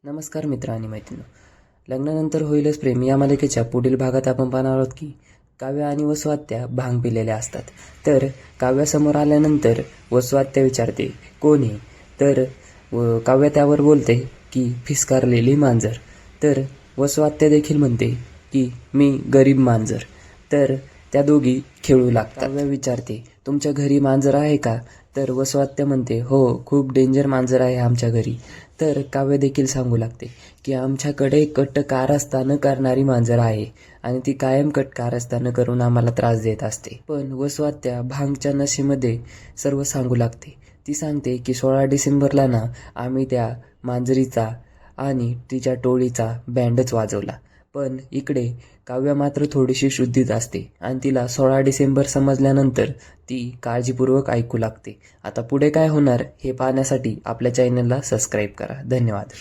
नमस्कार मित्र आणि मैत्रिणी. लग्नानंतर होईलच प्रेम या मालिकेच्या पुढील भागात आपण पाहणार आहोत की काव्या आणि वसुआत्या भांग पिलेल्या असतात. तर काव्यासमोर आल्यानंतर वसुआत्या विचारते कोण आहे, तर काव्या त्यावर बोलते की फिसकारलेली मांजर. तर वसुआत्या देखील म्हणते की मी गरीब मांजर. तर त्या दोघी खेळू लागतात. काव्या विचारते तुमच्या घरी मांजर आहे का, तर वसुआत्या म्हणते हो, खूप डेंजर मांजर आहे आमच्या घरी. तर काव्य देखील सांगू लागते की आमच्याकडे कट्ट कारस्थान न करणारी मांजर आहे आणि ती कायम कट कारस्थान करून आम्हाला त्रास देत असते. पण वसुआत्या भांगच्या नशेमध्ये सर्व सांगू लागते. ती सांगते की 16 डिसेंबरला ना आम्ही त्या मांजरीचा आणि तिच्या टोळीचा बँडच वाजवला. पण इकडे काव्या मात्र थोडीशी शुद्धीत असते आणि तिला 16 डिसेंबर समजल्यानंतर ती काळजीपूर्वक ऐकू लागते. आता पुढे काय होणार हे पाहण्यासाठी आपल्या चॅनलला सबस्क्राईब करा. धन्यवाद.